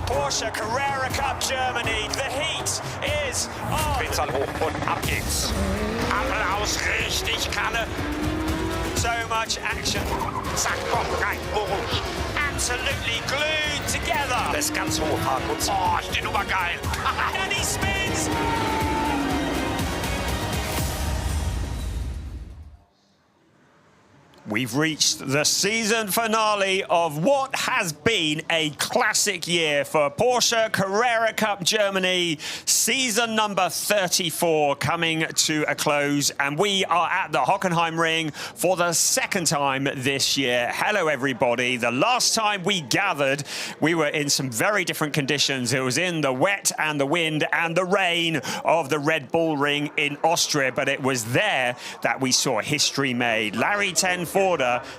Porsche Carrera Cup Germany, the heat is on. Spitzel hoch und ab geht's. Applaus, richtig Kanne. So much action. Zack, komm, rein, Orange. Absolutely glued together. Das ist ganz hoch, Markus. Oh, ist die Nummer geil. And he spins. We've reached the season finale of what has been a classic year for Porsche Carrera Cup Germany. Season number 34 coming to a close, and we are at the Hockenheimring for the second time this year. Hello, everybody. The last time we gathered, we were in some very different conditions. It was in the wet and the wind and the rain of the Red Bull Ring in Austria, but it was there that we saw history made. Larry Tenforder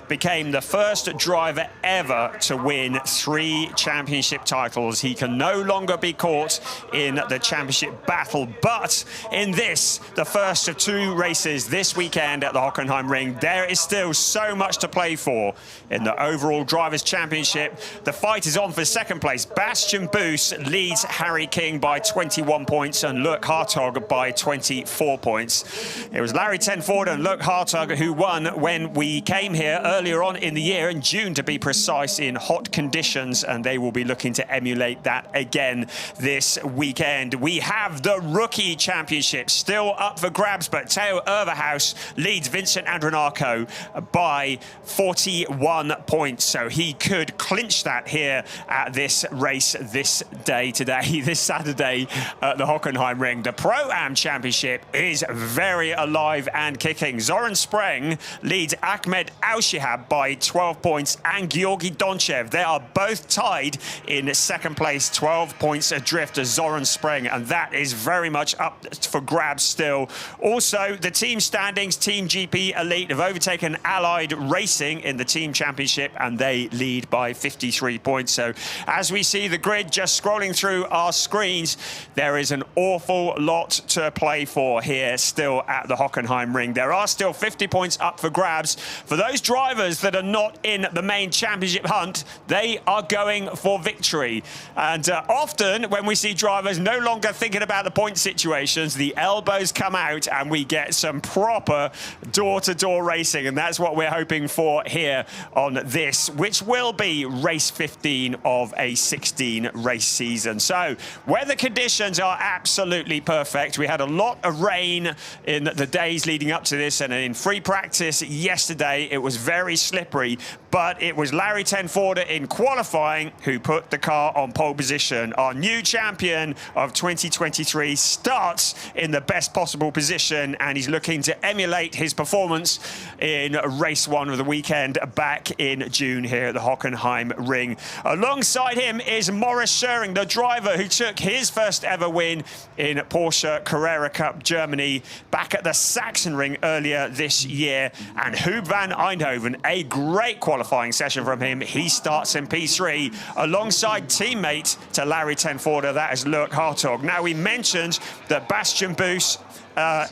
became the first driver ever to win 3 championship titles. He can no longer be caught in the championship battle, but in this, the first of 2 races this weekend at the Hockenheimring, there is still so much to play for. In the overall Drivers' Championship, the fight is on for second place. Bastian Boos leads Harry King by 21 points and Luke Hartog by 24 points. It was Larry Tenforder and Luke Hartog who won when we came here earlier on in the year, in June to be precise, in hot conditions, and they will be looking to emulate that again this weekend. We have the Rookie Championship still up for grabs, but Theo Overhaus leads Vincent Andronacco by 41 points, so he could clinch that here at this race this Saturday at the Hockenheimring. The Pro-Am Championship is very alive and kicking. Zoran Spreng leads Ahmed Al-Shihab by 12 points and Georgi Donchev. They are both tied in second place, 12 points adrift as Zoran Spreng, and that is very much up for grabs still. Also, the team standings, Team GP Elite have overtaken Allied Racing in the team championship, and they lead by 53 points. So as we see the grid just scrolling through our screens, there is an awful lot to play for here still at the Hockenheimring. There are still 50 points up for grabs. For those drivers that are not in the main championship hunt, they are going for victory. And often when we see drivers no longer thinking about the point situations, the elbows come out and we get some proper door-to-door racing. And that's what we're hoping for here on this, which will be race 15 of a 16 race season. So weather conditions are absolutely perfect. We had a lot of rain in the days leading up to this, and in free practice yesterday it was very slippery, but it was Larry Tenforder in qualifying who put the car on pole position. Our new champion of 2023 starts in the best possible position, and he's looking to emulate his performance in race 1 of the weekend back in June here at the Hockenheimring. Alongside him is Maurice Schering, the driver who took his first ever win in Porsche Carrera Cup Germany back at the Sachsenring earlier this year, and Hub van Eindhoven, a great qualifying session from him. He starts in P3 alongside teammate to Larry Tenforder, that is Luke Hartog. Now, we mentioned that Bastian Boos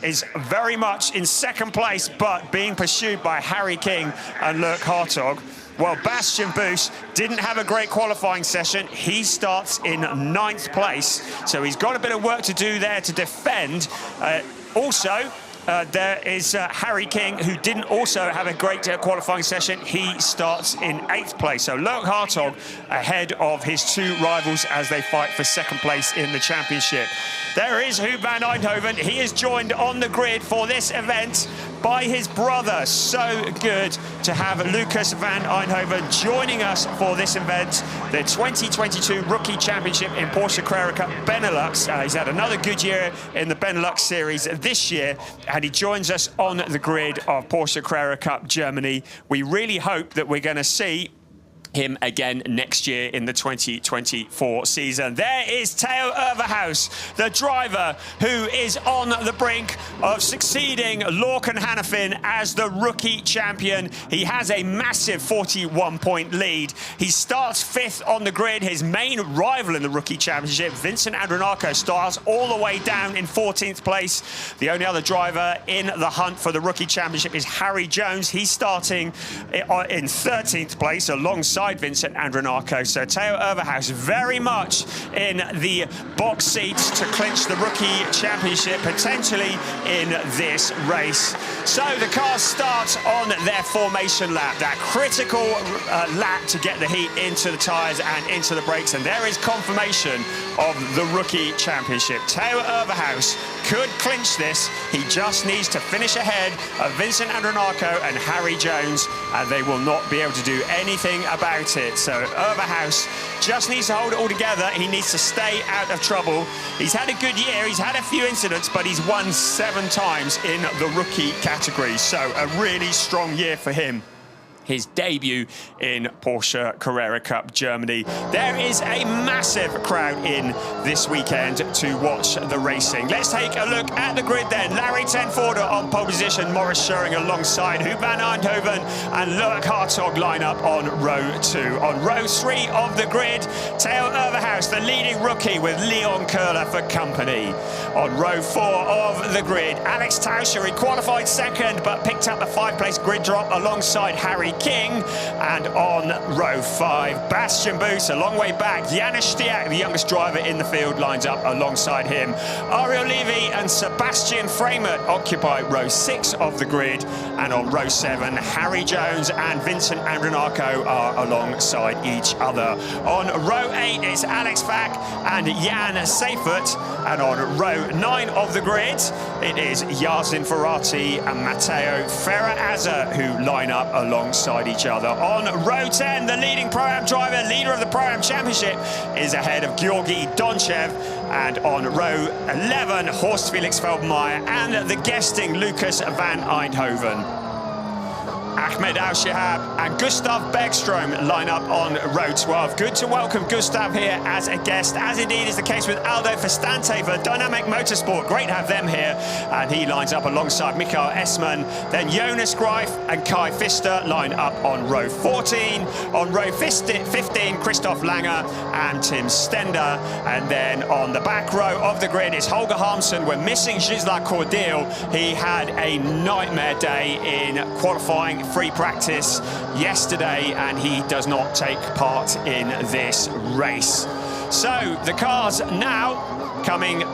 is very much in second place, but being pursued by Harry King and Luke Hartog. Well, Bastian Boos didn't have a great qualifying session. He starts in 9th place, so he's got a bit of work to do there to defend. There is Harry King, who didn't also have a great qualifying session. He starts in 8th place. So Luke Hartog ahead of his 2 rivals as they fight for second place in the championship. There is Hub van Eindhoven. He is joined on the grid for this event by his brother. So good to have Lucas van Eindhoven joining us for this event, the 2022 Rookie Championship in Porsche Carrera Cup Benelux. He's had another good year in the Benelux Series this year, and he joins us on the grid of Porsche Carrera Cup Germany. We really hope that we're going to see him again next year in the 2024 season. There is Theo Overhaus, the driver who is on the brink of succeeding Lorcan Hannafin as the rookie champion. He has a massive 41-point lead. He starts 5th on the grid. His main rival in the rookie championship, Vincent Andronako, starts all the way down in 14th place. The only other driver in the hunt for the rookie championship is Harry Jones. He's starting in 13th place alongside Vincent Andronako. So Theo Overhaus very much in the box seats to clinch the rookie championship potentially in this race. So the cars start on their formation lap, that critical lap to get the heat into the tyres and into the brakes, and there is confirmation of the rookie championship. Theo Overhaus could clinch this. He just needs to finish ahead of Vincent Andronako and Harry Jones, and they will not be able to do anything about it. So Overhaus just needs to hold it all together. He needs to stay out of trouble. He's had a good year. He's had a few incidents, but he's won 7 times in the rookie category. So a really strong year for him. His debut in Porsche Carrera Cup Germany. There is a massive crowd in this weekend to watch the racing. Let's take a look at the grid then. Larry Tenforder on pole position, Maurice Schöring alongside Huub van Eindhoven and Loic Hartog line up on row 2. On row 3 of the grid, Theo Overhaus, the leading rookie with Leon Köhler for company. On row 4 of the grid, Alex Tauscher, he qualified 2nd but picked up the 5th-place grid drop alongside Harry King. And on row 5, Bastian Boos, a long way back. Janis Stiak, the youngest driver in the field, lines up alongside him. Ariel Levy and Sebastian Freimert occupy row 6 of the grid. And on row 7, Harry Jones and Vincent Andronako are alongside each other. On row 8 is Alex Fack and Jan Seifert. And on row 9 of the grid, it is Yasin Ferrati and Matteo Ferraazza who line up alongside each other. On row 10, the leading Pro-Am driver, leader of the Pro-Am Championship, is ahead of Georgi Donchev. And on row 11, Horst Felix Feldmeier and the guesting Lucas van Eindhoven. Ahmed Al-Shihab and Gustav Bergström line up on row 12. Good to welcome Gustav here as a guest, as indeed is the case with Aldo Festante for Dynamic Motorsport. Great to have them here. And he lines up alongside Mikael Essmann. Then Jonas Greif and Kai Pfister line up on row 14. On row 15, Christoph Langer and Tim Stender. And then on the back row of the grid is Holger Harmsen. We're missing Gisela Cordil. He had a nightmare day in qualifying free practice yesterday, and he does not take part in this race. So the cars now coming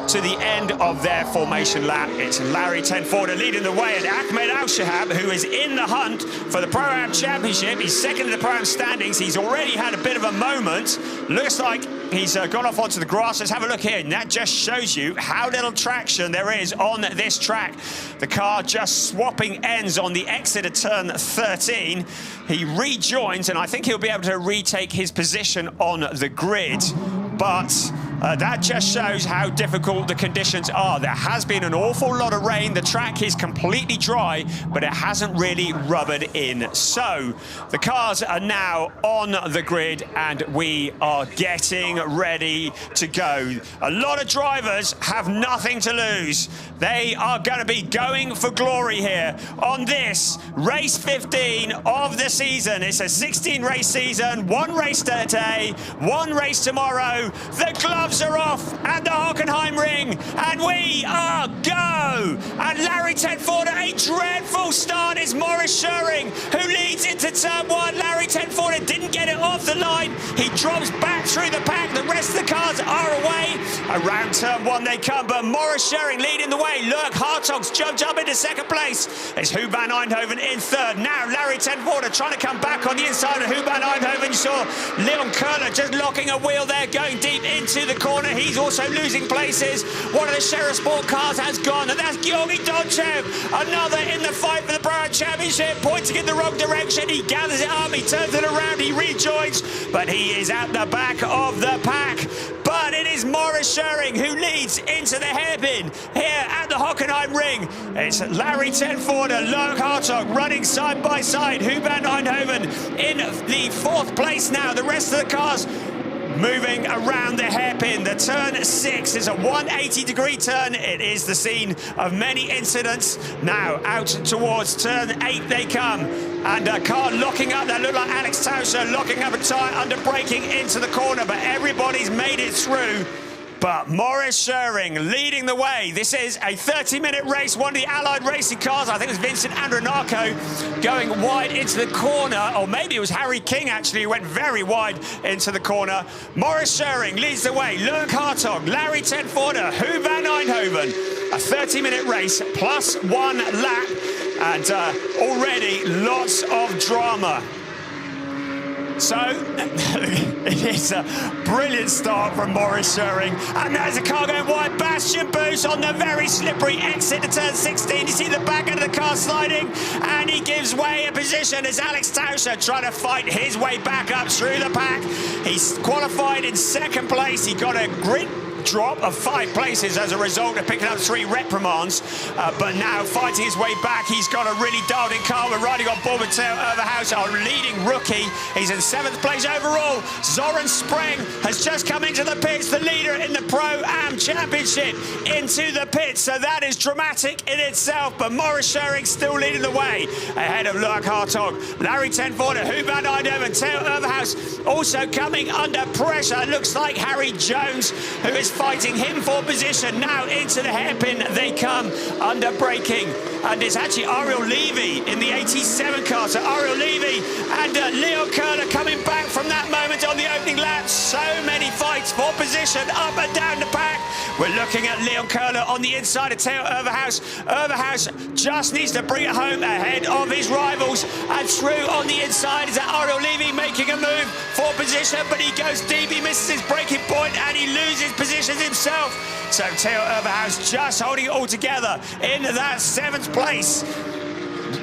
to the end of their formation lap. It's Larry Tenforder leading the way, and Ahmed Al-Shihab, who is in the hunt for the Pro-Am Championship. He's 2nd in the Pro-Am standings. He's already had a bit of a moment. Looks like he's gone off onto the grass. Let's have a look here, and that just shows you how little traction there is on this track. The car just swapping ends on the exit of turn 13. He rejoins, and I think he'll be able to retake his position on the grid. But that just shows how difficult the conditions are. There has been an awful lot of rain. The track is completely dry, but it hasn't really rubbered in. So the cars are now on the grid, and we are getting ready to go. A lot of drivers have nothing to lose. They are going to be going for glory here on this race 15 of the season. It's a 16-race season, 1 race today, 1 race tomorrow. The gloves are off at the Hockenheimring, and we are go. And Larry Tenforder, a dreadful start is Maurice Schöring, who leads into turn 1. Larry Tenforder didn't get it off the line. He drops back through the pack. The rest of the cars are away. Around turn 1 they come, but Maurice Schöring leading the way. Look, Hartog's jumped up into 2nd place. It's Huub van Eindhoven in 3rd. Now Larry Tenforder trying to come back on the inside of Huub van Eindhoven. You saw Leon Köhler just locking a wheel there, going deep into the corner. He's also losing places. One of the Sheriff Sport cars has gone, and that's Georgi Donchev, another in the fight for the Pro-Am Championship, pointing in the wrong direction. He gathers it up, he turns it around, he rejoins, but he is at the back of the pack. But it is Maurice Schöring who leads into the hairpin here at the Hockenheimring. It's Larry Tenforder, Loic Hartog running side by side. Huub van Eindhoven in the 4th fourth place now. The rest of the cars moving around the hairpin. The turn 6 is a 180-degree turn. It is the scene of many incidents. Now out towards turn 8 they come, and a car locking up. That looked like Alex Tauscher locking up a tyre under braking into the corner, but everybody's made it through. But Maurice Schering leading the way. This is a 30-minute race. One of the Allied racing cars, I think it was Vincent Andronacco, going wide into the corner. Or maybe it was Harry King, actually, who went very wide into the corner. Maurice Schering leads the way. Lurk Hartog, Larry ten Voorde, Hu van Eindhoven. A 30-minute race plus 1 lap. And already lots of drama. So, it is a brilliant start from Maurice Schering. And there's a car going wide. Bastian Boos on the very slippery exit to turn 16. You see the back end of the car sliding, and he gives way a position as Alex Tauscher trying to fight his way back up through the pack. He's qualified in second place. He got a grid drop of 5 places as a result of picking up 3 reprimands, but now fighting his way back. He's got a really dialed in car. We're riding on board with Theo Overhaus, our leading rookie. He's in 7th place overall. Zoran Spreng has just come into the pits, the leader in the Pro-Am Championship, into the pits. So that is dramatic in itself, but Maurice Schering still leading the way ahead of Lurk Hartog, Larry ten Voorde, Hu van Eindhoven, Theo Overhaus also coming under pressure. Looks like Harry Jones, who is fighting him for position. Now into the hairpin they come under braking, and it's actually Ariel Levy in the 87 car. So Ariel Levy and Leon Köhler coming back from that moment on the opening lap. So many fights for position up and down the pack. We're looking at Leon Köhler on the inside of Theo Overhaus. Overhaus just needs to bring it home ahead of his rivals, and through on the inside is that Ariel Levy making a move for position, but he goes deep, he misses his braking point, and he loses position himself. So Theo Overhaus just holding it all together in that 7th place.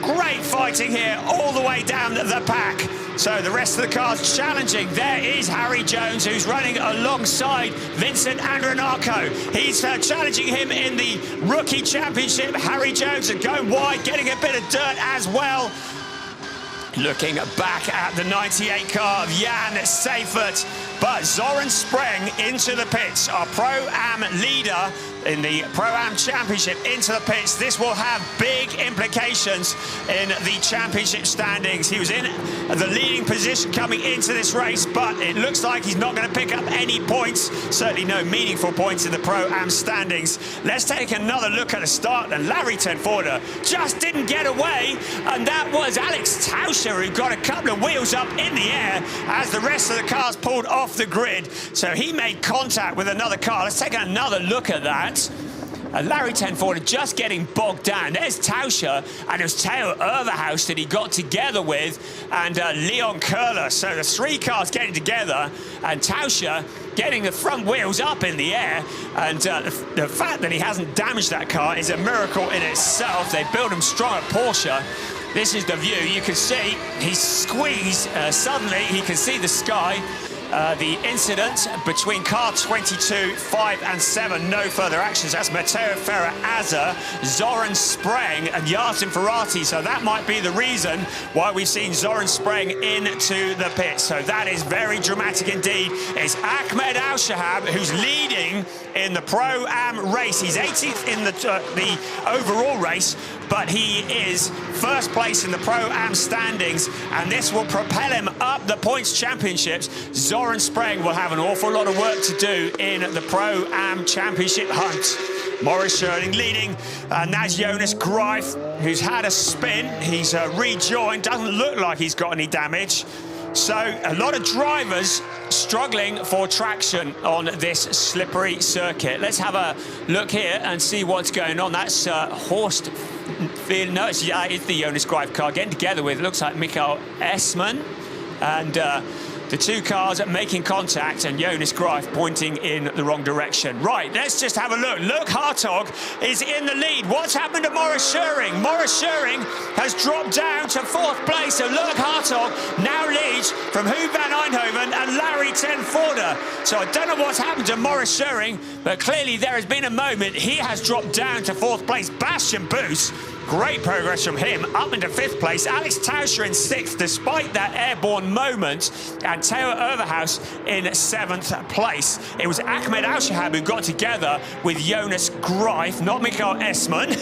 Great fighting here all the way down the pack. So the rest of the cars challenging. There is Harry Jones, who's running alongside Vincent Andronacco. He's challenging him in the Rookie Championship. Harry Jones is going wide, getting a bit of dirt as well. Looking back at the 98 car of Jan Seifert, but Zoran Spreng into the pits, our Pro-Am leader in the Pro-Am Championship, into the pits. This will have big implications in the championship standings. He was in the leading position coming into this race, but it looks like he's not going to pick up any points, certainly no meaningful points in the Pro-Am standings. Let's take another look at the start, and Larry ten Voorde just didn't get away, and that was Alex Tauscher, who got a couple of wheels up in the air as the rest of the cars pulled off the grid. So he made contact with another car. Let's take another look at that. Larry ten Voorde just getting bogged down. There's Tauscher, and it was Theo Overhaus that he got together with, and Leon Köhler. So the 3 cars getting together, and Tauscher getting the front wheels up in the air. And the fact that he hasn't damaged that car is a miracle in itself. They built him strong at Porsche. This is the view. You can see he's squeezed. Suddenly he can see the sky. The incident between car 22, 5 and 7, no further actions. That's Matteo Ferrer-Azza, Zoran Spreng and Yasin Ferrati. So that might be the reason why we've seen Zoran Spreng into the pit. So that is very dramatic indeed. It's Ahmed Al-Shahab who's leading in the Pro-Am race. He's 18th in the overall race, but he is first place in the Pro-Am standings, and this will propel him up the points championships. Zoran Spreng will have an awful lot of work to do in the Pro-Am Championship hunt. Maurice Schering leading, and that's Jonas Greif, who's had a spin. He's rejoined, doesn't look like he's got any damage. So a lot of drivers struggling for traction on this slippery circuit. Let's have a look here and see what's going on. That's Horst. No, it's the Jonas Greif car getting together with, looks like Michael Essmann, and the 2 cars are making contact, and Jonas Greif pointing in the wrong direction. Right, let's just have a look. Lurk Hartog is in the lead. What's happened to Maurice Schering? Maurice Schering has dropped down to 4th place, so Lurk Hartog now leads from Hu van Eindhoven and Larry ten Voorde. So I don't know what's happened to Maurice Schering, but clearly there has been a moment. He has dropped down to 4th place. Bastian Boos Great progress from him, up into 5th place. Alex Tauscher in 6th, despite that airborne moment, and Theo Overhaus in 7th place. It was Ahmed Al-Shahab who got together with Jonas Greif, not Michael Essmann.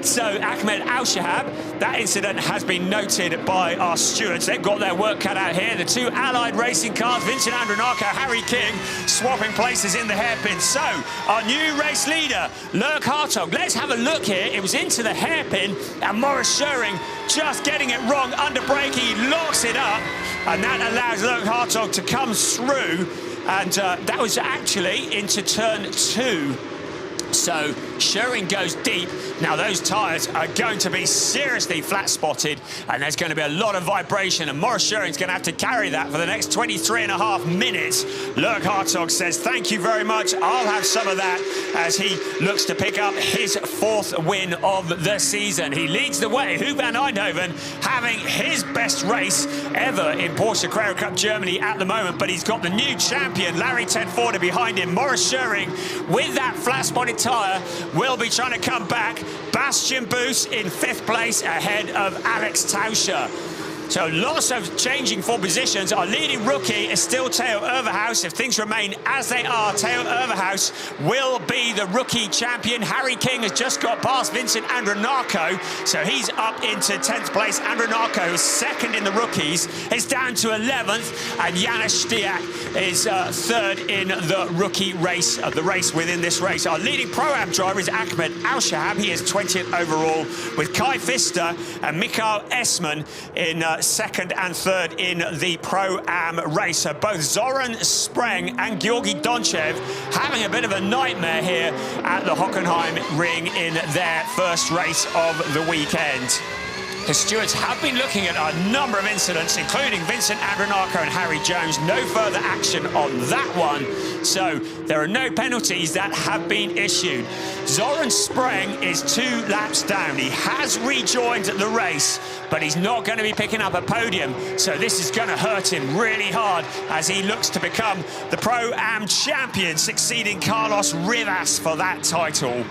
So Ahmed Al-Shahab, that incident has been noted by our stewards. They've got their work cut out here. The two allied racing cars, Vincent Andronacco, Harry King, swapping places in the hairpin. So our new race leader, Lurk Hartog. Let's have a look here. It was into the hairpin, and Maurice Schöring just getting it wrong under brake. He locks it up, and that allows Lurk Hartog to come through, and that was actually into turn 2. So Schöring goes deep. Now those tyres are going to be seriously flat-spotted, and there's going to be a lot of vibration, and Maurice Schöring's going to have to carry that for the next 23.5 minutes. Lurk Hartog says, thank you very much, I'll have some of that, as he looks to pick up his 4th win of the season. He leads the way. Huub van Eindhoven having his best race ever in Porsche Carrera Cup Germany at the moment, but he's got the new champion, Larry ten Voorde, behind him. Maurice Schöring, with that flat-spotted tyre, will be trying to come back. Bastian Boos in 5th place ahead of Alex Tauscher. So lots of changing for positions. Our leading rookie is still Theo Overhaus. If things remain as they are, Theo Overhaus will be the rookie champion. Harry King has just got past Vincent Andronacco, so he's up into 10th place. Andronacco is 2nd in the rookies. It's down to 11th, and Janis Stiak is 3rd in the rookie race, the race within this race. Our leading Pro-Am driver is Ahmed Al-Shahab. He is 20th overall, with Kai Pfister and Michael Essmann in 2nd and 3rd in the Pro-Am race. So both Zoran Spreng and Georgi Donchev having a bit of a nightmare here at the Hockenheimring in their first race of the weekend. The stewards have been looking at a number of incidents, including Vincent Andronacco and Harry Jones. No further action on that one, so there are no penalties that have been issued. Zoran Spreng is 2 laps down. He has rejoined the race, but he's not going to be picking up a podium, so this is going to hurt him really hard as he looks to become the Pro-Am champion, succeeding Carlos Rivas for that title.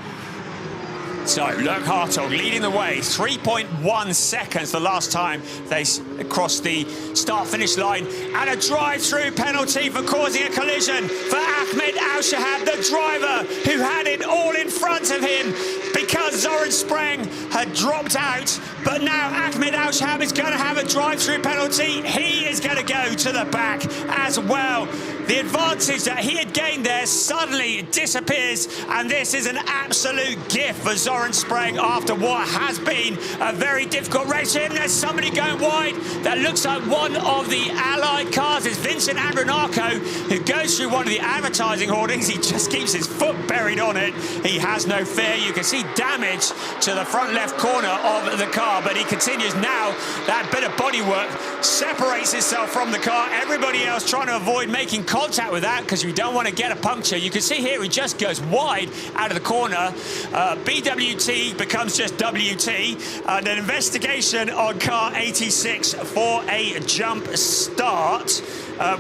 So Lurk Hartog leading the way, 3.1 seconds the last time they crossed the start-finish line, and a drive-through penalty for causing a collision for Ahmed Al-Shahab, the driver who had it all in front of him because Zoran Spreng had dropped out. But now Ahmed Al-Shahab is going to have a drive-through penalty. He is going to go to the back as well. The advantage that he had gained there suddenly disappears, and this is an absolute gift for Zoran Spreng after what has been a very difficult race here. And there's somebody going wide. That looks like one of the allied cars. It's Vincent Andronacco, who goes through one of the advertising hoardings. He just keeps his foot buried on it. He has no fear. You can see damage to the front left corner of the car, but he continues now. That bit of bodywork separates itself from the car. Everybody else trying to avoid making contact with that because we don't want to get a puncture. You can see here he just goes wide out of the corner. BWT becomes just WT, and an investigation on car 86 for a jump start.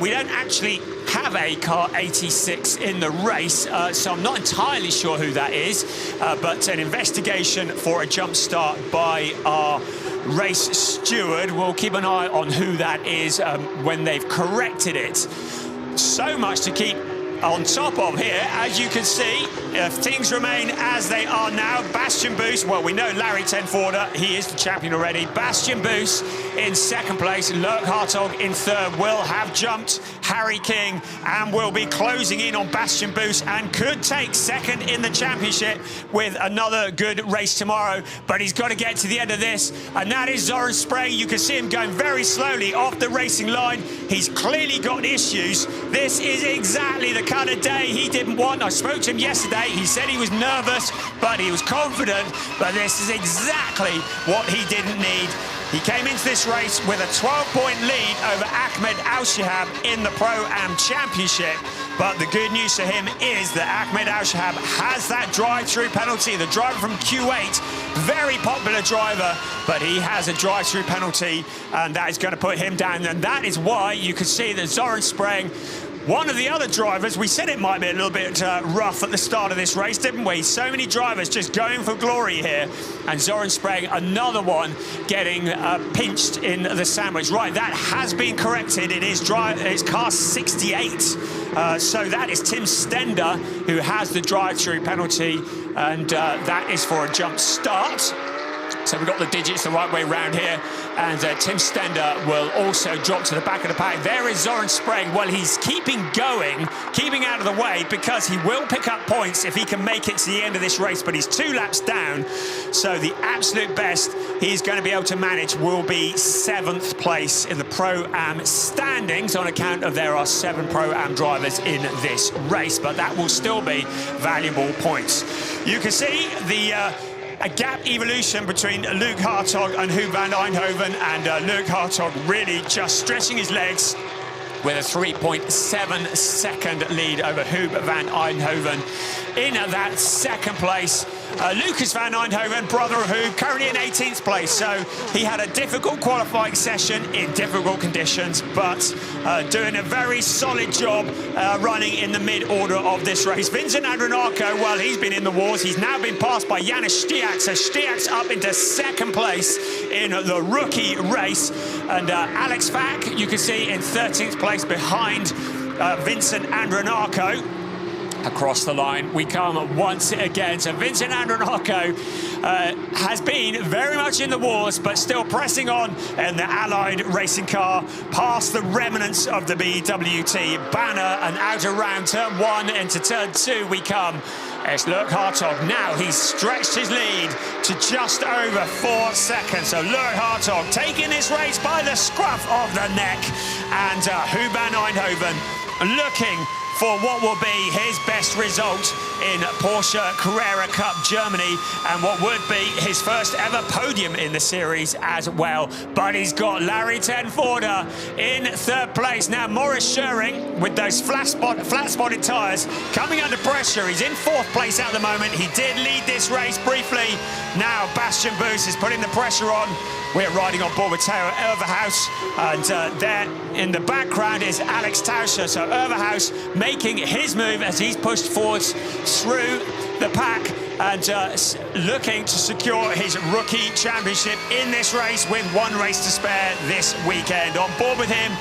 We don't actually have a car 86 in the race, so I'm not entirely sure who that is, but an investigation for a jump start by our race steward. We'll keep an eye on who that is when they've corrected it. So much to keep on top of here. As you can see, if things remain as they are now, Bastian Boos, well, we know Larry ten Voorde, he is the champion already. Bastian Boos in 2nd place, Lurk Hartog in 3rd, will have jumped Harry King and will be closing in on Bastian Boos and could take 2nd in the championship with another good race tomorrow. But he's got to get to the end of this, and that is Zoran Spreng. You can see him going very slowly off the racing line. He's clearly got issues. This is exactly the kind of day he didn't want. I spoke to him yesterday. He said he was nervous, but he was confident. But this is exactly what he didn't need. He came into this race with a 12-point lead over Ahmed Al-Shahab in the Pro-Am Championship. But the good news for him is that Ahmed Al-Shahab has that drive-through penalty. The driver from Q8, very popular driver, but he has a drive-through penalty, and that is going to put him down. And that is why you can see that Zoran Spreng one of the other drivers, we said it might be a little bit rough at the start of this race, didn't we? So many drivers just going for glory here. And Zoran Sprague, another one, getting pinched in the sandwich. Right, that has been corrected. It's car 68. So that is Tim Stender, who has the drive-through penalty. And that is for a jump start. So we've got the digits the right way round here. And Tim Stender will also drop to the back of the pack. There is Zoran Sprague. Well, he's keeping going, keeping out of the way, because he will pick up points if he can make it to the end of this race. But he's 2 laps down. So the absolute best he's going to be able to manage will be 7th place in the Pro-Am standings, on account of there are 7 Pro-Am drivers in this race. But that will still be valuable points. You can see a gap evolution between Luke Hartog and Huub van Eindhoven, and Luke Hartog really just stretching his legs with a 3.7 second lead over Huub van Eindhoven. In that 2nd place, Lucas van Eindhoven, brother of Huub, currently in 18th place. So he had a difficult qualifying session in difficult conditions, but doing a very solid job running in the mid-order of this race. Vincent Andronako, well, he's been in the wars. He's now been passed by Janis Stiak. So Stiak's up into 2nd place in the rookie race. And Alex Vack, you can see, in 13th place behind Vincent Andronako. Across the line we come once again. So Vincent Andronako has been very much in the wars, but still pressing on in the Allied racing car, past the remnants of the BWT banner, and out around turn 1 into turn 2 we come. It's Luke Hartog. Now he's stretched his lead to just over 4 seconds. So Luke Hartog taking this race by the scruff of the neck, and Huub van Eindhoven looking for what will be his best result in Porsche Carrera Cup Germany, and what would be his first ever podium in the series as well. But he's got Larry Ten Voorde in 3rd place. Now Maurice Scheuring, with those flat-spotted tyres, coming under pressure. He's in 4th place at the moment. He did lead this race briefly. Now Bastian Boos is putting the pressure on. We're riding on board with Theo Overhaus, and there in the background is Alex Tauscher. So Overhaus making his move as he's pushed forwards through the pack, and looking to secure his rookie championship in this race with 1 race to spare this weekend. On board with him,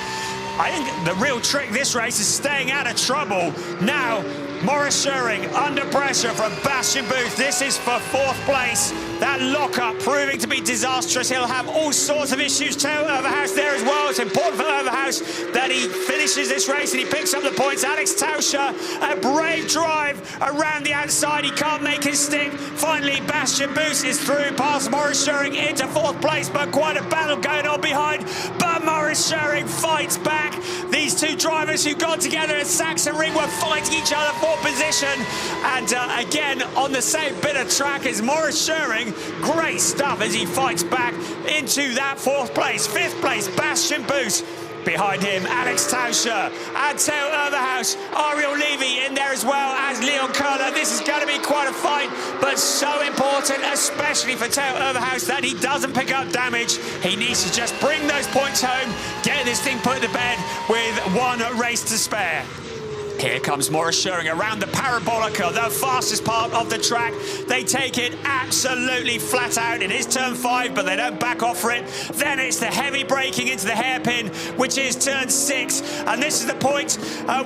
I think the real trick this race is staying out of trouble. Now Maurice Scheuring under pressure from Bastian Boos. This is for 4th place. That lock-up proving to be disastrous. He'll have all sorts of issues. Theo Overhaus there as well. It's important for Overhaus that he finishes this race and he picks up the points. Alex Tauscher, a brave drive around the outside. He can't make his stick. Finally, Bastian Boos is through past Maurice Scheuring into 4th place, but quite a battle going on behind. But Maurice Scheuring fights back. These 2 drivers who got together at Sachsenring were fighting each other for position, and again on the same bit of track as Maurice Scheuring. Great stuff as he fights back into that 4th place. 5th place, Bastian Boos. Behind him, Alex Tauscher and Theo Overhaus. Ariel Levy in there as well as Leon Köhler. This is going to be quite a fight, but so important, especially for Theo Overhaus, that he doesn't pick up damage. He needs to just bring those points home, get this thing put to bed with 1 race to spare. Here comes Maurice Scheuring around the Parabolica, the fastest part of the track. They take it absolutely flat out. It is turn 5, but they don't back off for it. Then it's the heavy braking into the hairpin, which is turn 6. And this is the point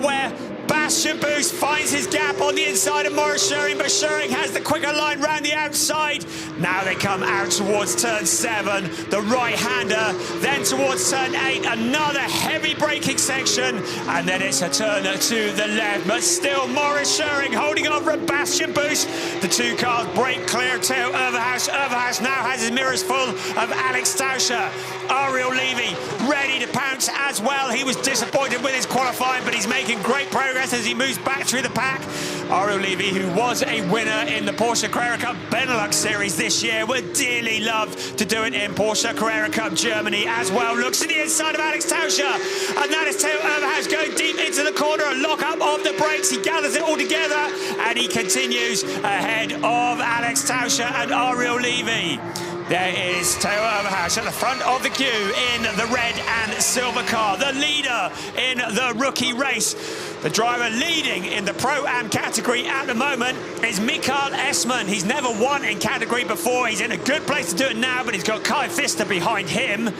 where Bastian Boos finds his gap on the inside of Maurice Scheuring, but Scheuring has the quicker line round the outside. Now they come out towards turn 7, the right-hander, then towards turn 8, another heavy braking section, and then it's a turn to the left, but still Maurice Scheuring holding on from Bastian Boos. The 2 cars break clear to Overhaus. Overhaus now has his mirrors full of Alex Tauscher. Ariel Levy ready to pounce as well. He was disappointed with his qualifying, but he's making great progress as he moves back through the pack. Ariel Levy, who was a winner in the Porsche Carrera Cup Benelux Series this year, would dearly love to do it in Porsche Carrera Cup Germany as well. Looks to the inside of Alex Tauscher, and that is Theo Overhaus going deep into the corner. A lock-up of the brakes. He gathers it all together, and he continues ahead of Alex Tauscher and Ariel Levy. There is Theo Overhaus at the front of the queue in the red and silver car. The leader in the rookie race. The driver leading in the Pro-Am category at the moment is Mikael Essmann. He's never won in category before. He's in a good place to do it now, but he's got Kai Pfister behind him.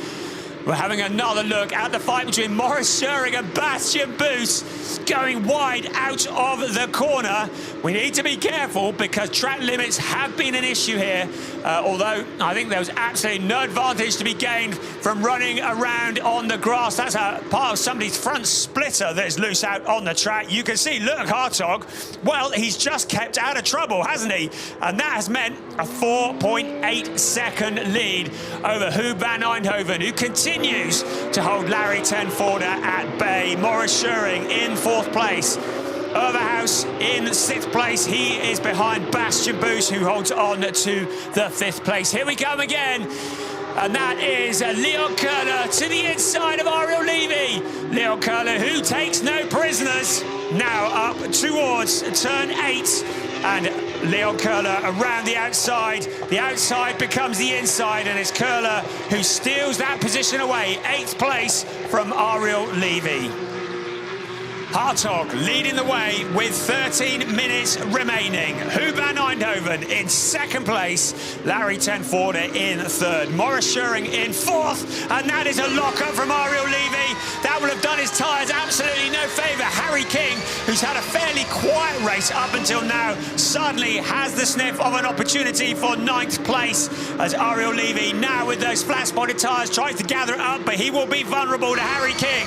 We're having another look at the fight between Maurice Scheuring and Bastian Boos, going wide out of the corner. We need to be careful because track limits have been an issue here, although I think there was absolutely no advantage to be gained from running around on the grass. That's a part of somebody's front splitter that is loose out on the track. You can see Luc Hartog, well, he's just kept out of trouble, hasn't he? And that has meant a 4.8 second lead over Huub van Eindhoven, who continues to hold Larry Ten Voorde at bay. Maurice Scheuring in fourth place. Overhaus in sixth place. He is behind Bastian Boos, who holds on to the fifth place. Here we come again. And that is Leon Köhler to the inside of Ariel Levy. Leon Köhler, who takes no prisoners, now up towards turn 8. And Leon Köhler around the outside. The outside becomes the inside, and it's Köhler who steals that position away. 8th place from Ariel Levy. Hartog leading the way with 13 minutes remaining. Huub van Eindhoven in second place. Larry Ten Voorde in third. Maurice Scheuring in fourth. And that is a lock-up from Ariel Levy. That will have done his tyres absolutely no favour. Harry King, who's had a fairly quiet race up until now, suddenly has the sniff of an opportunity for 9th place, as Ariel Levy now with those flat-spotted tyres tries to gather it up, but he will be vulnerable to Harry King.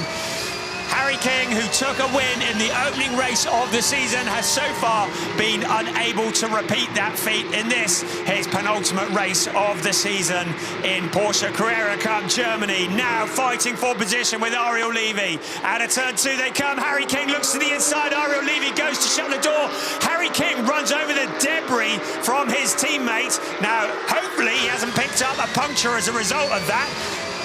Harry King, who took a win in the opening race of the season, has so far been unable to repeat that feat in this, his penultimate race of the season in Porsche Carrera Cup Germany. Now fighting for position with Ariel Levy. Out of turn 2 they come. Harry King looks to the inside. Ariel Levy goes to shut the door. Harry King runs over the debris from his teammate. Now, hopefully he hasn't picked up a puncture as a result of that.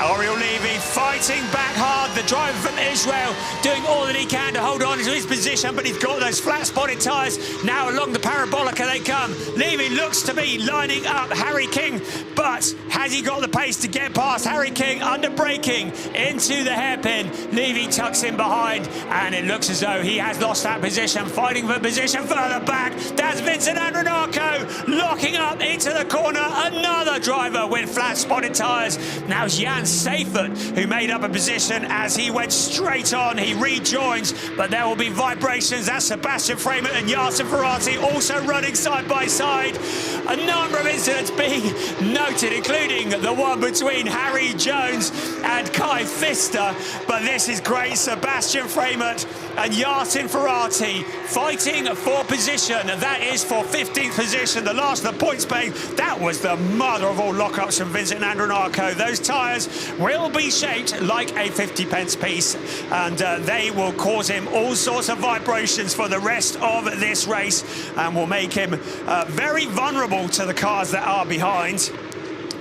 Ariel Levy fighting back hard. The driver from Israel doing all that he can to hold on to his position, but he's got those flat-spotted tyres. Now along the parabolica they come. Levy looks to be lining up Harry King, but has he got the pace to get past Harry King under braking into the hairpin? Levy tucks in behind, and it looks as though he has lost that position, fighting for position further back. That's Vincent Andronako locking up into the corner. Another driver with flat-spotted tyres. Now it's Jan Seifert, who made up a position as he went straight on. He rejoins, but there will be vibrations. That's Sebastian Freeman and Jarsen Ferrati also running side by side. A number of incidents being noted, including the one between Harry Jones and Kai Pfister. But this is great. Sebastian Freeman and Jarsen Ferrati fighting for position. That is for 15th position. The last of the points paid. That was the mother of all lockups from Vincent Andronako. Those tyres will be shaped like a 50p piece, and they will cause him all sorts of vibrations for the rest of this race, and will make him very vulnerable to the cars that are behind.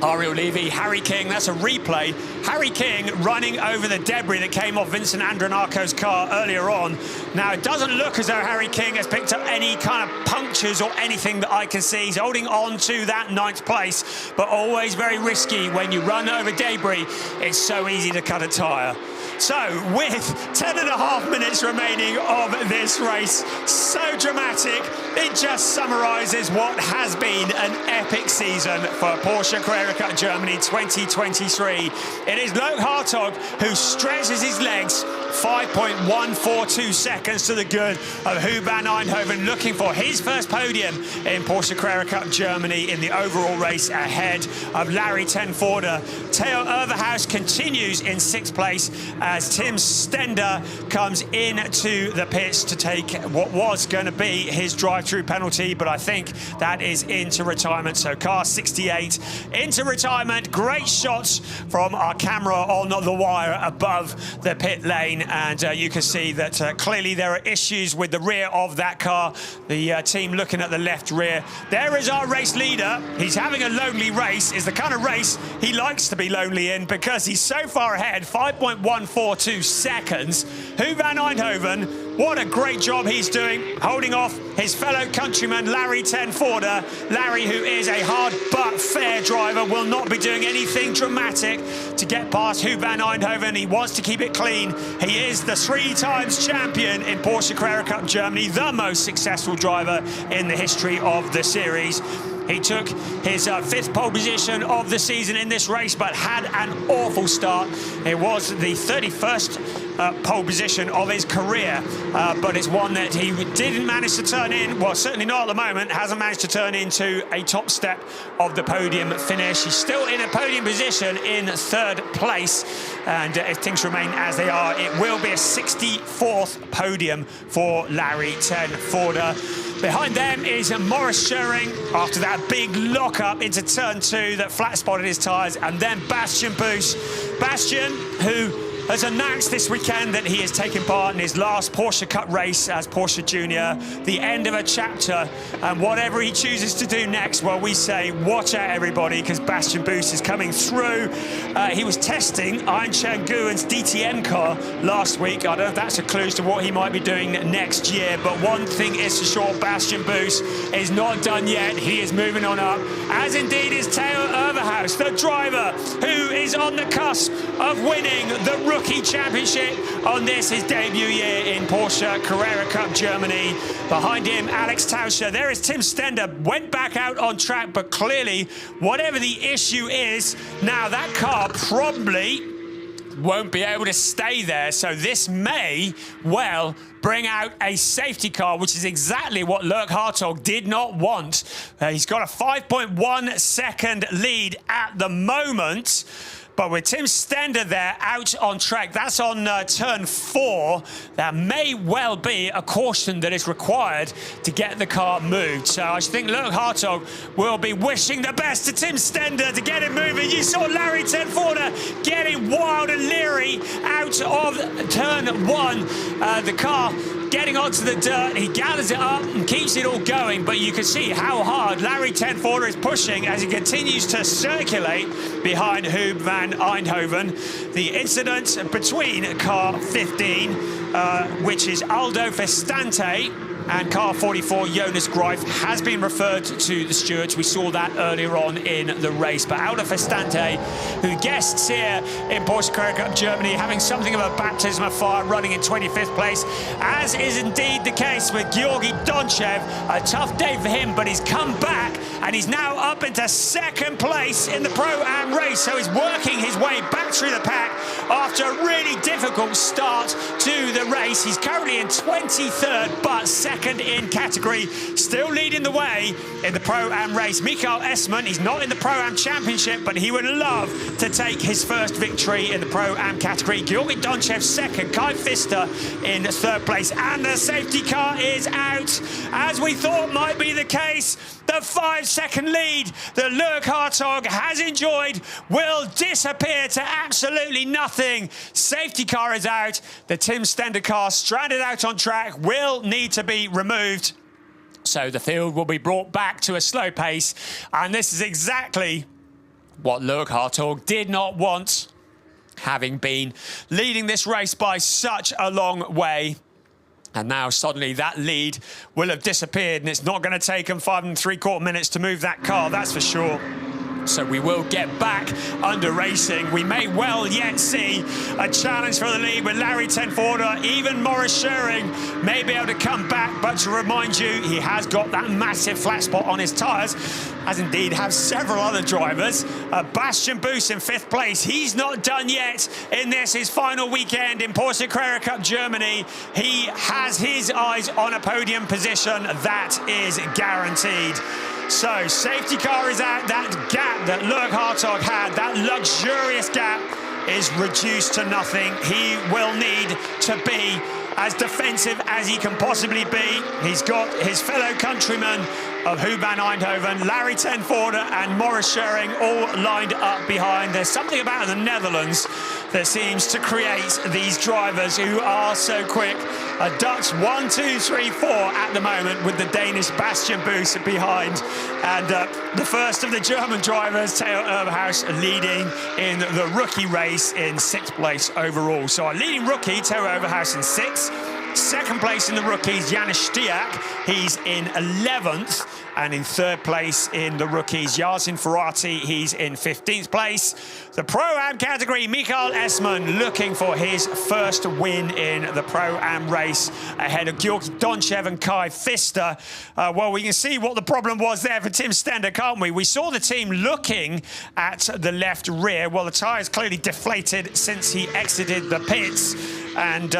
Ariel Levy, Harry King, that's a replay. Harry King running over the debris that came off Vincent Andronako's car earlier on. Now, it doesn't look as though Harry King has picked up any kind of punctures or anything that I can see. He's holding on to that 9th place, but always very risky when you run over debris. It's so easy to cut a tyre. So, with 10.5 minutes remaining of this race, so dramatic, it just summarises what has been an epic season for Porsche Carrera Cup Germany 2023. It is Luc Hartog who stretches his legs 5.142 seconds to the good of Huub van Eindhoven, looking for his first podium in Porsche Carrera Cup Germany in the overall race ahead of Larry Ten Voorde. Theo Overhaus continues in 6th place as Tim Stender comes into the pits to take what was going to be his drive-through penalty, but I think that is into retirement. So car 68 into retirement. Great shots from our camera on the wire above the pit lane, and you can see that clearly there are issues with the rear of that car. The team looking at the left rear. There is our race leader. He's having a lonely race. Is the kind of race he likes to be lonely in, because he's so far ahead, 5.142 seconds. Huub van Eindhoven, what a great job he's doing, holding off his fellow countryman, Larry ten Voorde. Larry, who is a hard but fair driver, will not be doing anything dramatic to get past Huub van Eindhoven. He wants to keep it clean. He is the 3 times champion in Porsche Carrera Cup Germany, the most successful driver in the history of the series. He took his 5th pole position of the season in this race, but had an awful start. It was the 31st pole position of his career, but it's one that he didn't manage to turn in. Well, certainly not at the moment. Hasn't managed to turn into a top step of the podium finish. He's still in a podium position in 3rd place, and if things remain as they are, it will be a 64th podium for Larry ten Voorde. Behind them is Maurice Schering after that big lock-up into turn 2 that flat-spotted his tyres, and then Bastian Boos. Bastian, who has announced this weekend that he is taking part in his last Porsche Cup race as Porsche Junior, the end of a chapter, and whatever he chooses to do next, well, we say, watch out, everybody, because Bastian Boos is coming through. He was testing Iron Nguyen's DTM car last week. I don't know if that's a clue to what he might be doing next year, but one thing is for sure, Bastian Boos is not done yet. He is moving on up, as indeed is Theo Overhaus, the driver who is on the cusp of winning the Rookie Championship on his debut year in Porsche Carrera Cup Germany. Behind him, Alex Tauscher. There is Tim Stender, went back out on track, but clearly, whatever the issue is, now that car probably won't be able to stay there, so this may well bring out a safety car, which is exactly what Lurk Hartog did not want. He's got a 5.1 second lead at the moment. But with Tim Stender there out on track, that's on turn 4, that may well be a caution that is required to get the car moved. So I think Lurk Hartog will be wishing the best to Tim Stender to get him moving. You saw Larry ten Voorde getting wild and leery out of turn 1. The car getting onto the dirt, he gathers it up and keeps it all going, but you can see how hard Larry ten Voorde is pushing as he continues to circulate behind Huub van Eindhoven. The incident between car 15, which is Aldo Festante, and car 44, Jonas Greif, has been referred to the stewards. We saw that earlier on in the race. But Aldo Festante, who guests here in Porsche Carrera Cup Germany, having something of a baptism of fire, running in 25th place, as is indeed the case with Georgi Donchev. A tough day for him, but he's come back, and he's now up into 2nd place in the Pro-Am race. So he's working his way back through the pack after a really difficult start to the race. He's currently in 23rd, but 2nd in category, still leading the way in the Pro-Am race. Michael Esman, he's not in the Pro-Am Championship, but he would love to take his first victory in the Pro-Am category. Georgi Donchev 2nd, Kai Pfister in 3rd place, and the safety car is out, as we thought might be the case. The 5-second lead that Lurk Hartog has enjoyed will disappear to absolutely nothing. Safety car is out. The Tim Stender car, stranded out on track, will need to be removed. So the field will be brought back to a slow pace. And this is exactly what Lurk Hartog did not want, having been leading this race by such a long way. And now suddenly that lead will have disappeared, and it's not going to take them 5 3/4 minutes to move that car, that's for sure. So we will get back under racing. We may well yet see a challenge for the lead with Larry ten Voorde. Even Maurice Schering may be able to come back, but to remind you, he has got that massive flat spot on his tyres, as indeed have several other drivers. Bastian Boos in 5th place. He's not done yet in this, his final weekend in Porsche Carrera Cup Germany. He has his eyes on a podium position. That is guaranteed. So, safety car is out. That gap that Lurk Hartog had, that luxurious gap, is reduced to nothing. He will need to be as defensive as he can possibly be. He's got his fellow countryman of Huub van Eindhoven, Larry ten Voorde and Maurice Schering all lined up behind. There's something about the Netherlands that seems to create these drivers who are so quick. A Dutch 1, 2, 3, 4 at the moment, with the Danish Bastian Boos behind. And the first of the German drivers, Theo Overhaus, leading in the rookie race in 6th place overall. So our leading rookie, Theo Overhaus, in 6th. Second place in the rookies, Janis Stiak. He's in 11th. And in 3rd place in the rookies, Yasin Ferrati. He's in 15th place. The Pro-Am category, Michael Esman looking for his first win in the Pro-Am race ahead of Georgi Donchev and Kai Pfister. Well, we can see what the problem was there for Tim Stender, can't we? We saw the team looking at the left rear. Well, the tyre's clearly deflated since he exited the pits. And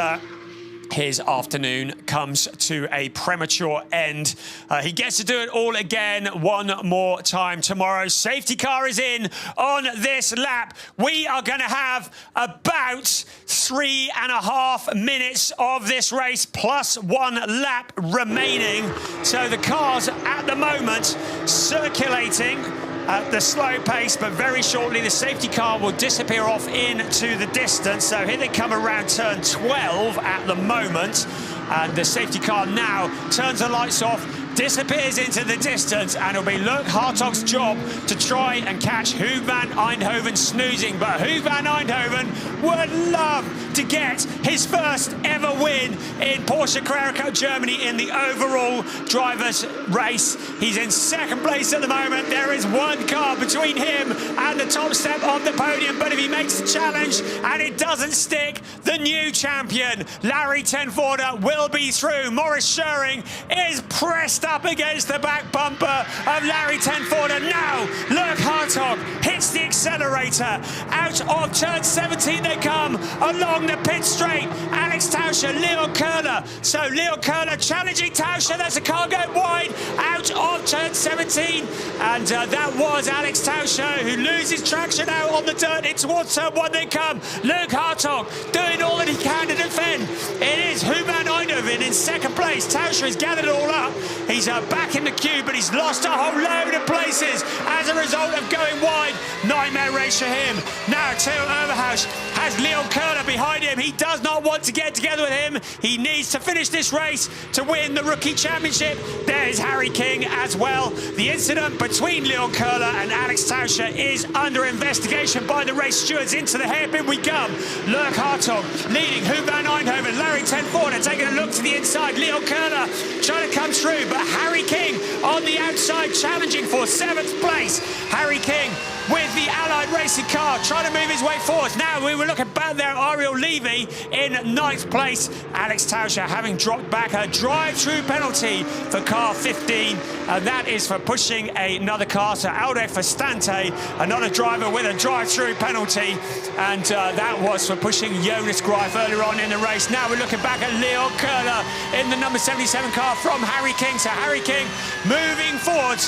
his afternoon comes to a premature end. He gets to do it all again one more time tomorrow. Safety car is in on this lap. We are going to have about 3.5 minutes of this race plus 1 lap remaining. So the cars at the moment circulating at the slow pace, but very shortly the safety car will disappear off into the distance. So here they come around turn 12 at the moment, and the safety car now turns the lights off, disappears into the distance, and it'll be Luc Hartog's job to try and catch Huub van Eindhoven snoozing. But Huub van Eindhoven would love to get his first ever win in Porsche Carrera Cup Germany in the overall drivers' race. He's in 2nd place at the moment. There is 1 car between him and the top step of the podium, but if he makes the challenge and it doesn't stick, the new champion, Larry ten Voorde, will be through. Maurice Schering is pressed up against the back bumper of Larry ten Voorde. Now, Luc Hartog hits the accelerator. Out of turn 17 they come along the pit straight. Alex Tauscher, Leon Köhler. So Leon Köhler challenging Tauscher. There's a car going wide out of turn 17. And that was Alex Tauscher, who loses traction out on the dirt. In towards turn 1 they come. Luc Hartog doing all that he can to defend. It is Huub van Eindhoven in 2nd place. Tauscher has gathered it all up. He's back in the queue, but he's lost a whole load of places as a result of going wide. Nightmare race for him. Now Theo Overhaus has Leon Köhler behind him. He does not want to get together with him. He needs to finish this race to win the rookie championship. There is Harry King as well. The incident between Leon Köhler and Alex Tauscher is under investigation by the race stewards. Into the hairpin we come. Luc Hartog leading Huub van Eindhoven. Larry ten Voorde taking a look to the inside. Leon Köhler trying to come through, but Harry King on the outside challenging for 7th place. Harry King with the Allied Racing car trying to move his way forward. Now we were looking back there, Ariel Levy in 9th place. Alex Tauscher having dropped back a drive-through penalty for car 15, and that is for pushing another car. So Alde Fastante, another driver with a drive-through penalty, and that was for pushing Jonas Greif earlier on in the race. Now we're looking back at Leon Köhler in the number 77 car from Harry King. So Harry King moving forward,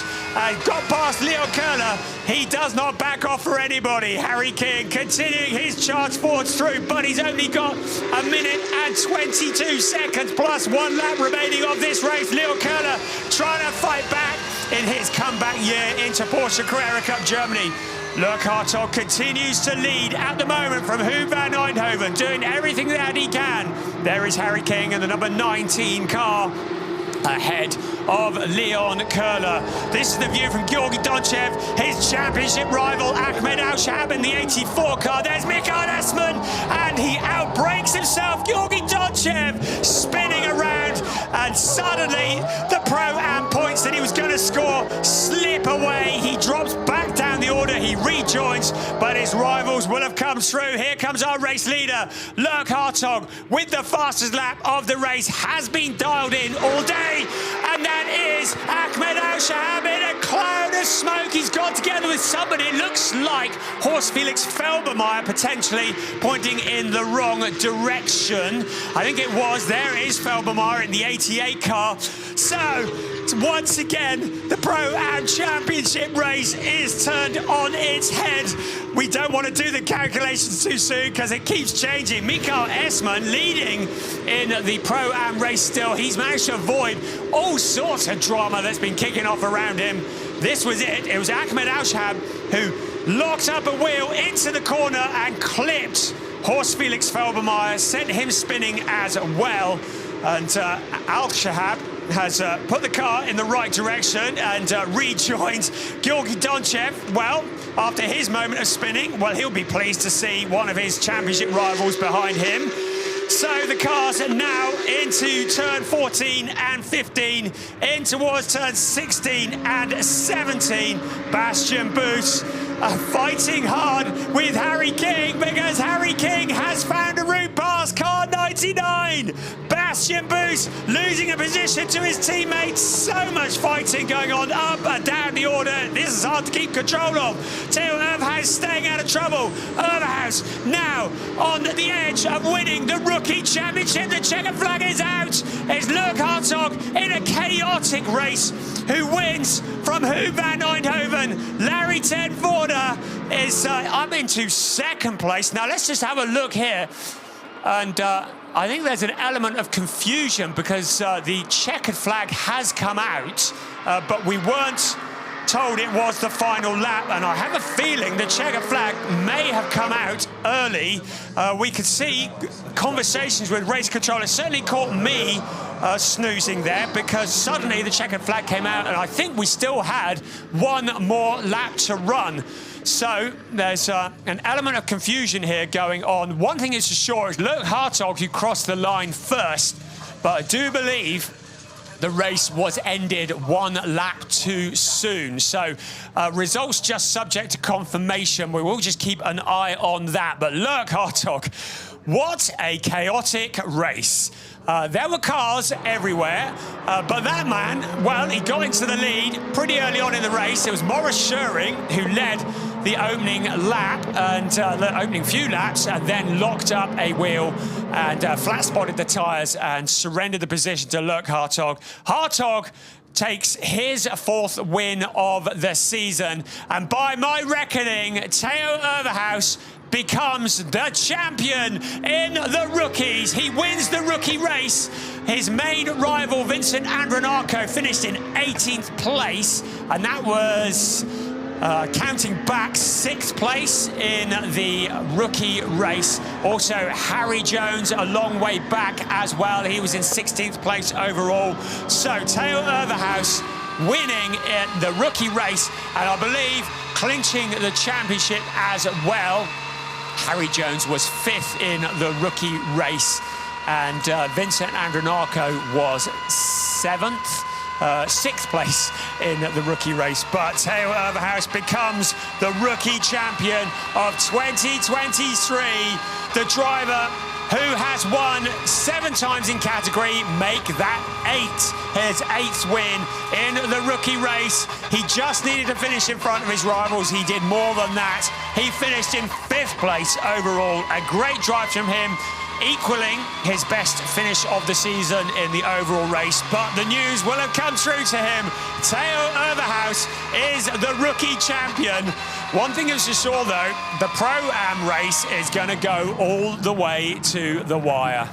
got past Leon Köhler. He does not back off for anybody. Harry King continuing his charge forwards through, but he's only got 1 minute and 22 seconds plus 1 lap remaining of this race. Leon Köhler trying to fight back in his comeback year into Porsche Carrera Cup Germany. Luc Hartog continues to lead at the moment from Huub van Eindhoven, doing everything that he can. There is Harry King in the number 19 car, ahead of Leon Köhler. This is the view from Georgi Donchev, his championship rival Ahmed Al-Shahab in the 84 car. There's Michael Esman, and he outbrakes himself. Georgi Donchev spinning around, and suddenly the Pro-Am points that he was going to score slip away. He drops back down the order, he rejoins, but his rivals will have come through. Here comes our race leader, Luc Hartog, with the fastest lap of the race, has been dialed in all day. And that is Ahmed Al-Shahab in a cloud of smoke. He's got together with somebody. It looks like Horst Felix Felbermayr potentially pointing in the wrong direction. I think it was. There is Felbermayr in the 88 car. So once again, the Pro-Am Championship race is turned on its head. we don't want to do the calculations too soon because it keeps changing. Mikael Esman leading in the Pro-Am race still. He's managed to avoid all sorts of drama that's been kicking off around him. This was it. It was Ahmed Alshab who locked up a wheel into the corner and clipped Horst Felix Felbermayr, sent him spinning as well. And Alshab has put the car in the right direction and rejoined Georgi Donchev. Well, after his moment of spinning, well, he'll be pleased to see one of his championship rivals behind him. So the cars are now into turn 14 and 15, in towards turn 16 and 17. Bastian Boos fighting hard with Harry King because Harry King has found a route past car 99. Bastian Boos losing a position to his teammates. So much fighting going on up and down the order. This is hard to keep control of. Theo Urverhaus staying out of trouble. Urverhaus now on the edge of winning the Rookie Championship. The checkered flag is out. It's Luc Hartog in a chaotic race who wins from Huub van Eindhoven. Larry Ten Voorde is up into second place. Now let's just have a look here. And I think there's an element of confusion because the checkered flag has come out, but we weren't told it was the final lap, and I have a feeling the checkered flag may have come out early. We could see conversations with race control. It certainly caught me snoozing there because suddenly the checkered flag came out, and I think we still had one more lap to run. So there's an element of confusion here going on. One thing is for sure is Luc Hartog who crossed the line first, but I do believe the race was ended one lap too soon. So results just subject to confirmation. We will just keep an eye on that. But Luc Hartog, what a chaotic race. There were cars everywhere, but that man, well, he got into the lead pretty early on in the race. It was Maurice Scheuring who led the opening lap and the opening few laps, and then locked up a wheel and flat-spotted the tyres and surrendered the position to Luc Hartog. Hartog takes his fourth win of the season, and by my reckoning, Theo Urverhaus becomes the champion in the rookies. He wins the rookie race. His main rival, Vincent Andronako, finished in 18th place, and that was counting back 6th place in the rookie race. Also, Harry Jones a long way back as well. He was in 16th place overall. So Theo Urverhaus winning in the rookie race, and I believe clinching the championship as well. Harry Jones was 5th in the rookie race, and Vincent Andronako was 6th place in the rookie race. But Theo Urverhaus becomes the rookie champion of 2023. The driver who has won 7 times in category, make that 8. His 8th win in the rookie race. He just needed to finish in front of his rivals. He did more than that. He finished in 5th place overall. A great drive from him, equaling his best finish of the season in the overall race. But the news will have come through to him. Theo Urverhaus is the rookie champion. One thing is for sure, though, the Pro-Am race is going to go all the way to the wire.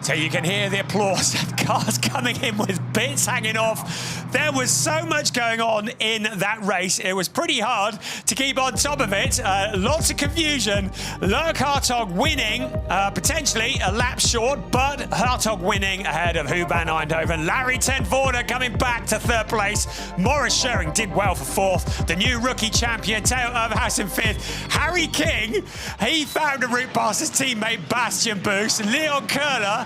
So you can hear the applause of cars coming in with bits hanging off. There was so much going on in that race. It was pretty hard to keep on top of it. Lots of confusion. Luc Hartog winning, potentially a lap short, but Hartog winning ahead of Huub van Eindhoven. Larry Ten Voorde coming back to 3rd place. Maurice Scheuring did well for 4th. The new rookie champion, Theo Urverhaus, in 5th. Harry King, he found a route past his teammate Bastian Boos. Leon Köhler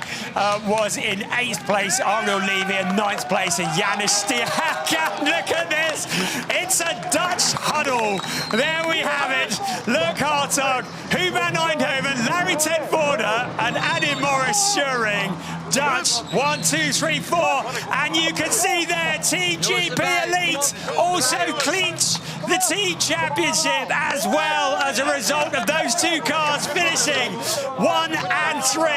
was in 8th place. Ariel Levy in 9th place, and Janis Stierhaken. Look at this. It's a Dutch huddle. There we have it. Luc Hartog, Huub van Eindhoven, Larry Ten Voorde, and Adin Maurice Scheuring. Dutch, 1, 2, 3, 4. And you can see there, Team GP Elite also clinch the team championship as well as a result of those two cars finishing 1 and 3.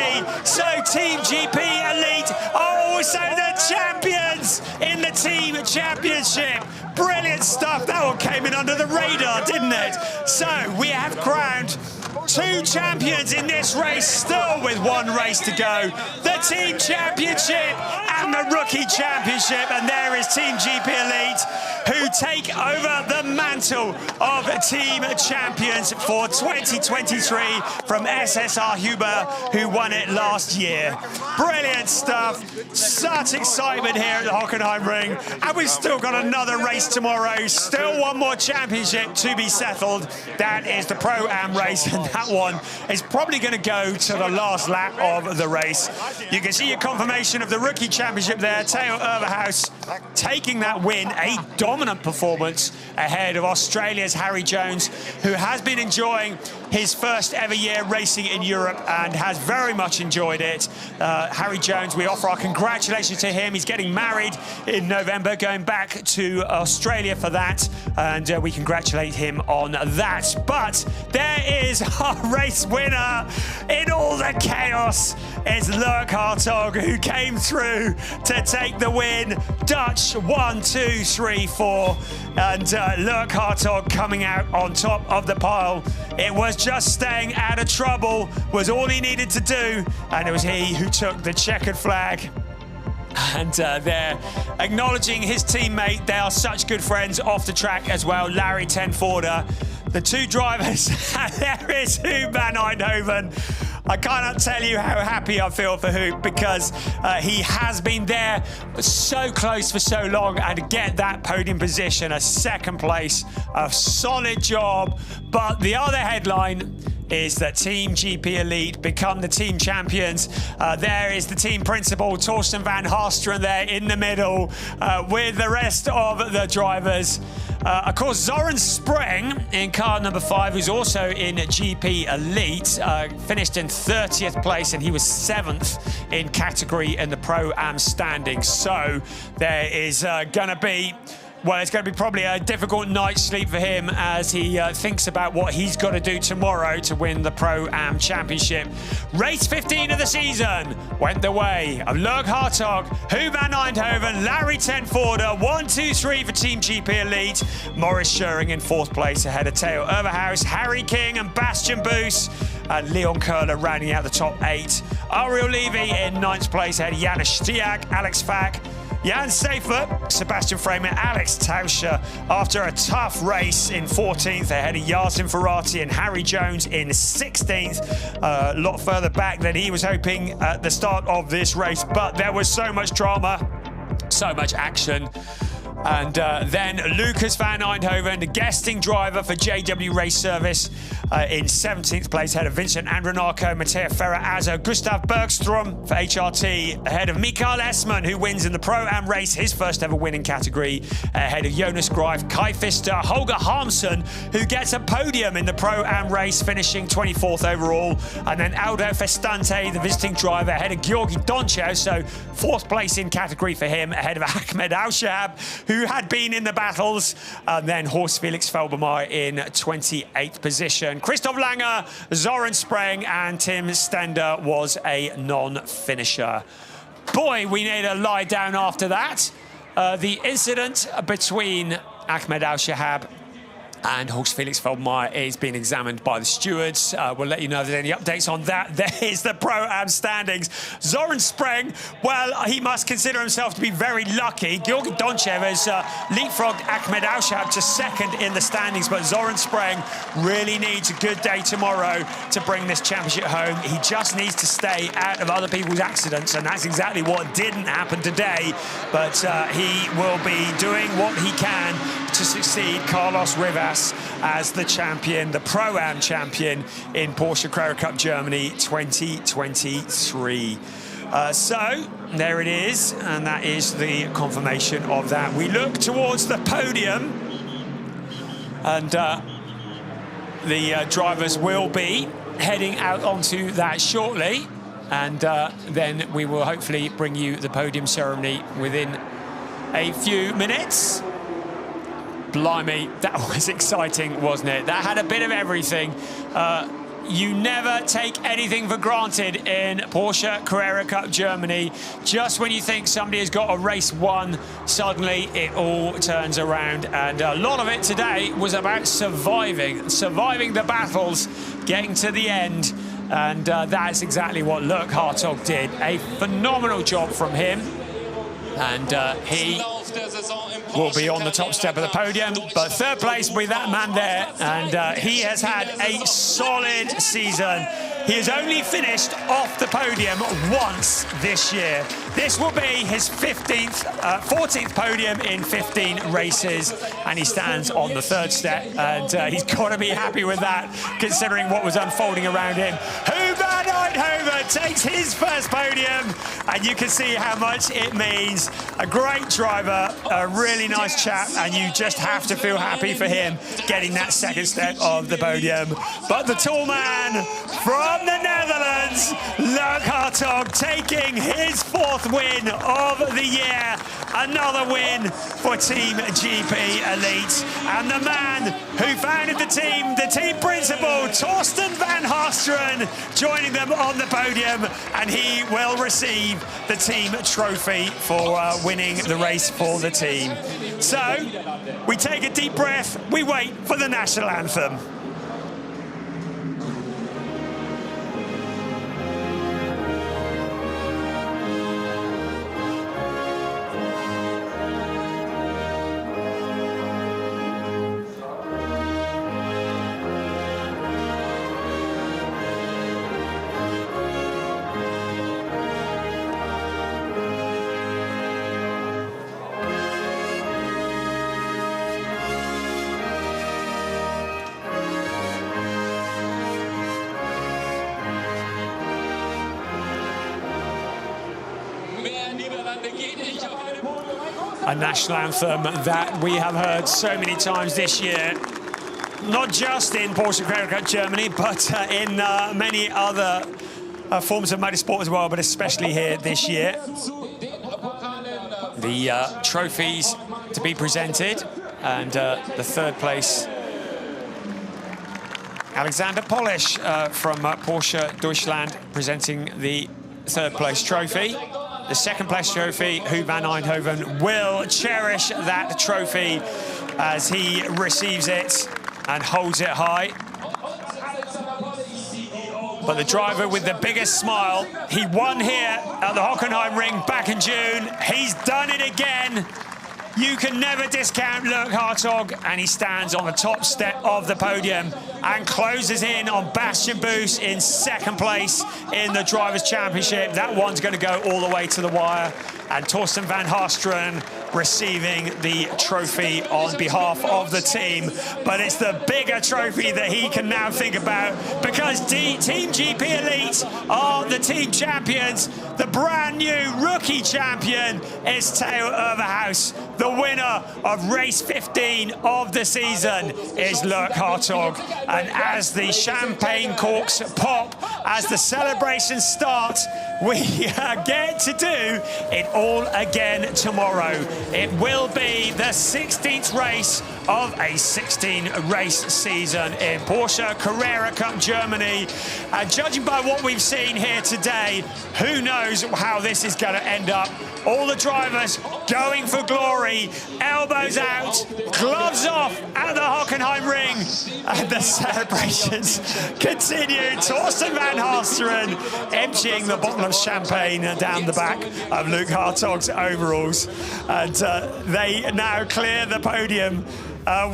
So Team GP Elite are also the champions in the team championship. Brilliant stuff. That one came in under the radar, didn't it? So we have crowned 2 champions in this race, still with 1 race to go. The team championship and the rookie championship. And there is Team GP Elite, who take over the mantle of team champions for 2023 from SSR Huber, who won it last year. Brilliant stuff. Such excitement here at the Hockenheimring. And we've still got another race tomorrow. Still 1 more championship to be settled. That is the Pro-Am race, and that one is probably going to go to the last lap of the race. You can see your confirmation of the rookie championship there. Theo Overhouse taking that win, a dominant performance ahead of Australia's Harry Jones, who has been enjoying his first ever year racing in Europe and has very much enjoyed it. Harry Jones, we offer our congratulations to him. He's getting married in November, going back to Australia for that, and we congratulate him on that. But there is our race winner in all the chaos. It's Lurk Hartog, who came through to take the win. Dutch 1, 2, 3, 4, and Lurk Hartog coming out on top of the pile. It was just staying out of trouble was all he needed to do, and it was he who took the checkered flag. And they're acknowledging his teammate. They are such good friends off the track as well. Larry Tenforder, the 2 drivers. And there is Hoop van Eindhoven. I cannot tell you how happy I feel for Hoop, because he has been there so close for so long, and to get that podium position, a 2nd place, a solid job. But the other headline is that Team GP Elite become the team champions. There is the team principal, Torsten van Haasteren, there in the middle with the rest of the drivers. Of course, Zoran Spreng in car number 5, who's also in GP Elite, finished in 30th place, and he was 7th in category in the Pro-Am standings. So there is going to be... Well, it's going to be probably a difficult night's sleep for him as he thinks about what he's got to do tomorrow to win the Pro-Am Championship. Race 15 of the season went the way of Lurk Hartog, Hoop van Eindhoven, Larry Tenforder, 1, 2, 3 for Team GP Elite. Maurice Scheuring in 4th place ahead of Theo Overhouse, Harry King and Bastian Boos. And Leon Curler rounding out the top 8. Ariel Levy in 9th place ahead of Janis Stiak, Alex Fack, Jan Seifert, Sebastian Framer, Alex Tauscher after a tough race in 14th ahead of Yasin Ferrati and Harry Jones in 16th. A lot further back than he was hoping at the start of this race, but there was so much drama, so much action. And then Lucas van Eindhoven, the guesting driver for JW Race Service, in 17th place ahead of Vincent Andronarco, Matteo Ferrer-Azzo, Gustav Bergstrom for HRT ahead of Mikael Esman, who wins in the Pro-Am race, his first ever winning category, ahead of Jonas Greif, Kai Pfister, Holger Harmsen, who gets a podium in the Pro-Am race, finishing 24th overall, and then Aldo Festante, the visiting driver, ahead of Georgi Donchev, so 4th place in category for him, ahead of Ahmed Al-Shahab, who had been in the battles, and then Horst Felix Felbermeyer in 28th position. Christoph Langer, Zoran Spreng, and Tim Stender was a non-finisher. Boy, we need a lie down after that. The incident between Ahmed Al-Shahab and Horst Felix Feldmeyer is being examined by the stewards. We'll let you know if there's any updates on that. There is the Pro-Am standings. Zoran Spreng, well, he must consider himself to be very lucky. Georgi Donchev has leapfrogged Ahmed Al-Shahab to 2nd in the standings, but Zoran Spreng really needs a good day tomorrow to bring this championship home. He just needs to stay out of other people's accidents, and that's exactly what didn't happen today. But he will be doing what he can to succeed Carlos Rivas as the champion, the Pro-Am champion in Porsche Carrera Cup Germany 2023. So there it is, and that is the confirmation of that. We look towards the podium, and the drivers will be heading out onto that shortly, and then we will hopefully bring you the podium ceremony within a few minutes. Blimey, that was exciting, wasn't it? That had a bit of everything. You never take anything for granted in Porsche Carrera Cup Germany. Just when you think somebody has got a race won, suddenly it all turns around. And a lot of it today was about surviving the battles, getting to the end. And that's exactly what Luke Hartog did. A phenomenal job from him. And he will be on the top step of the podium, but third place with that man there, and he has had a solid season. He has only finished off the podium once this year. This will be his 14th podium in 15 races, and he stands on the third step, and he's got to be happy with that, considering what was unfolding around him. Van Eindhoven takes his first podium, and you can see how much it means. A great driver, a really nice chap, and you just have to feel happy for him getting that second step of the podium. But the tall man from the Netherlands, Luke Hartog, taking his 4th win of the year. Another win for Team GP Elite. And the man who founded the team principal, Torsten van Haasteren, joining them on the podium, and he will receive the team trophy for winning the race for the team. So we take a deep breath, we wait for the national anthem. A national anthem that we have heard so many times this year, not just in Porsche Carrera Cup Germany, but in many other forms of motorsport as well, but especially here this year. The trophies to be presented, and the third place, Alexander Polish from Porsche Deutschland, presenting the third place trophy. The second place trophy, Van Eindhoven will cherish that trophy as he receives it and holds it high. But the driver with the biggest smile, he won here at the Hockenheimring back in June. He's done it again. You can never discount Luke Hartog, and he stands on the top step of the podium and closes in on Bastian Boos in second place in the Drivers' Championship. That one's going to go all the way to the wire. And Torsten van Haasteren receiving the trophy on behalf of the team. But it's the bigger trophy that he can now think about, because Team GP Elite are the team champions. The brand new rookie champion is tail of the house. The winner of race 15 of the season is Luke Hartog. And as the champagne corks pop, as the celebrations start, we get to do it all again tomorrow. It will be the 16th race of a 16-race season in Porsche Carrera Cup Germany. And judging by what we've seen here today, who knows how this is going to end up. All the drivers going for glory, elbows out, gloves off at the Hockenheimring. And the celebrations continue. Torsten van Haasteren emptying the bottle of champagne down the back of Luke Hartog's overalls. And they now clear the podium.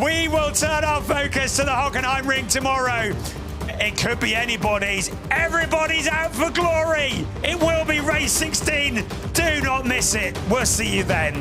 We will turn our focus to the Hockenheimring tomorrow. It could be anybody's. Everybody's out for glory. It will be race 16. Do not miss it. We'll see you then.